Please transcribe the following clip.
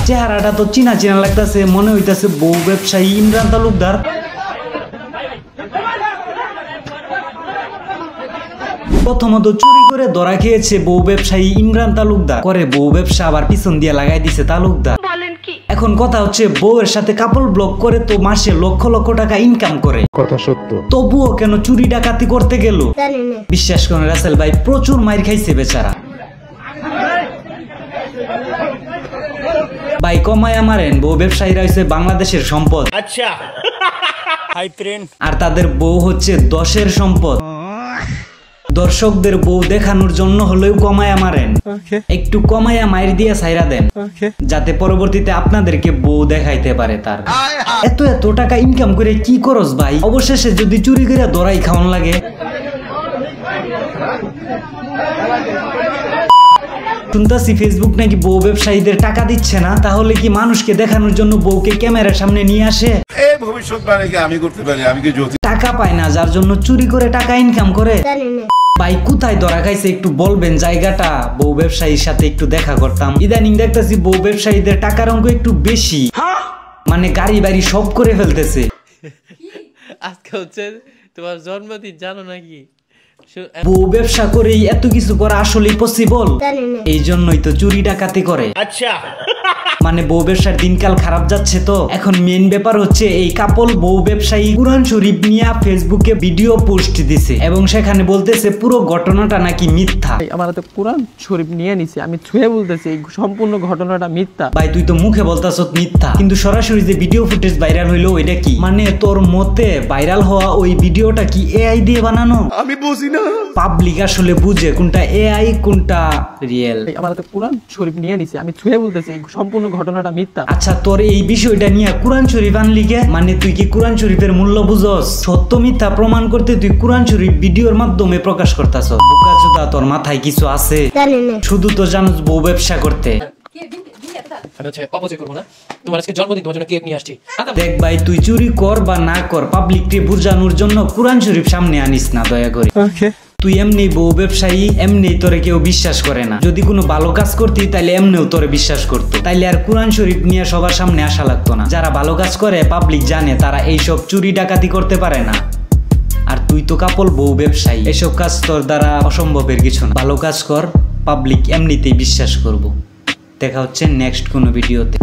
চেহারাটা তো চিনা চিনা লাগতেছে, মনে হইতাছে বউ ব্যবসায়ী ইমরান তালুকদার। প্রথমত চুরি করে ধরা খেয়েছে বউ ব্যবসায়ী ইমরান তালুকদার, করে বউ ব্যবসা আবার পিছন দিয়ে লাগাই দিছে তালুকদার। এখন কথা হচ্ছে বউয়ের সাথে কাপল ব্লক করে তো মাসে লক্ষ লক্ষ টাকা ইনকাম করে, কথা সত্য। তবুও কেন চুরি ডাকাতি করতে গেল? বিশ্বাস করেন রাসেল ভাই, প্রচুর মাইর খাইছে বেচারা। ভাই কমায়া মারেন, বউ ব্যবসায়ীরা হচ্ছে বাংলাদেশের সম্পদ। আচ্ছা হাই ফ্রেন্ড, আর তাদের বউ হচ্ছে দশের সম্পদ। দর্শকদের বউ দেখানোর জন্য হলেও কমায়া মারেন, একটু কমায়া মাইর দিয়ে ছাইরা দেন, যাতে পরবর্তীতে আপনাদেরকে বউ দেখাইতে পারে তার। এত এত টাকা ইনকাম করে কি করস ভাই? অবশেষে যদি চুরি করে ধরাই খাওয়ান লাগে। শুনতাছি ফেসবুক নাকি বউ ব্যবসায়ীদের টাকা দিচ্ছে না, তাহলে কি মানুষকে দেখানোর জন্য বউকে ক্যামেরার সামনে নিয়ে আসে? টাকা পায় না, যার জন্য চুরি করে টাকা ইনকাম করে। ভাই কোথায় ধরা খাইছে একটু বলবেন জায়গাটা? বউ ব্যবসায়ীর সাথে একটু দেখা করতাম। ইদানিং দেখতেছি বউ ব্যবসায়ীদের টাকার অঙ্ক একটু বেশি, মানে গাড়ি বাড়ি সব করে ফেলতেছে। আজকে হচ্ছে তোমার জন্মদিন, জানো নাকি? বউ ব্যবসা করেই এত কিছু করা আসলেই পসিবল? এই জন্যই তো চুরি ডাকাতি করে। আচ্ছা, মানে বউ ব্যবসার দিনকাল খারাপ যাচ্ছে। তো এখন মেইন ব্যাপার হচ্ছে এই কাপল বউ ব্যবসায়ী কুরআন শরীফ নিয়ে ফেসবুকে ভিডিও পোস্ট দিছে এবং সেখানে বলতেছে পুরো ঘটনাটা নাকি মিথ্যা। আমার তো কুরআন শরীফ নিয়ে নিছে, আমি ছুঁয়ে বলতেছি এই সম্পূর্ণ ঘটনাটা মিথ্যা। ভাই তুই তো মুখে বলতাছস মিথ্যা, কিন্তু সরাসরি যে ভিডিও ফুটেজ ভাইরাল হইলো ওইটা কি? মানে তোর মতে ভাইরাল হওয়া ওই ভিডিওটা কি এআই দিয়ে বানানো? আমি বুঝি না। পাবলিক আসলে বুঝে কোনটা এআই কোনটা রিয়েল। আমার তো কুরআন শরীফ নিয়ে নিছে, আমি ছুঁয়ে বলতেছি এই সম্পূর্ণ ঘটনাটা মিথ্যা। আচ্ছা, তোর এই বিষয়টা নিয়ে কুরআন শরীফ আনলি কে? মানে তুই কি কুরআন শরীফের মূল্য বুঝস? সত্য মিথ্যা প্রমাণ করতে তুই কুরআন শরীফ ভিডিওর মাধ্যমে প্রকাশ করতাছ। বোকাচোদা, তোর মাথায় কিছু আছে? শুধু তো জানোস বউ ব্যবসা করতে। দেখ ভাই, তুই চুরি কর বা না কর, পাবলিককে বুঝানোর জন্য কুরআন শরীফ সামনে আনিস না দয়া করে। তুই এমনি বউ ব্যবসায়ী, এমনি তোরে কেউ বিশ্বাস করে না। যদি কোনো ভালো কাজ করতি তাইলে এমনিও তোরে বিশ্বাস করতো, তাইলে আর কুরআন শরীফ নিয়ে সবার সামনে আসা লাগতো না। যারা ভালো কাজ করে পাবলিক জানে তারা এইসব চুরি ডাকাতি করতে পারে না। আর তুই তো কাপল বউ ব্যবসায়ী, এসব কাজ তোর দ্বারা অসম্ভবের কিছু না। ভালো কাজ কর, পাবলিক এমনিতেই বিশ্বাস করবো। দেখা হচ্ছে নেক্সট কোনো ভিডিওতে।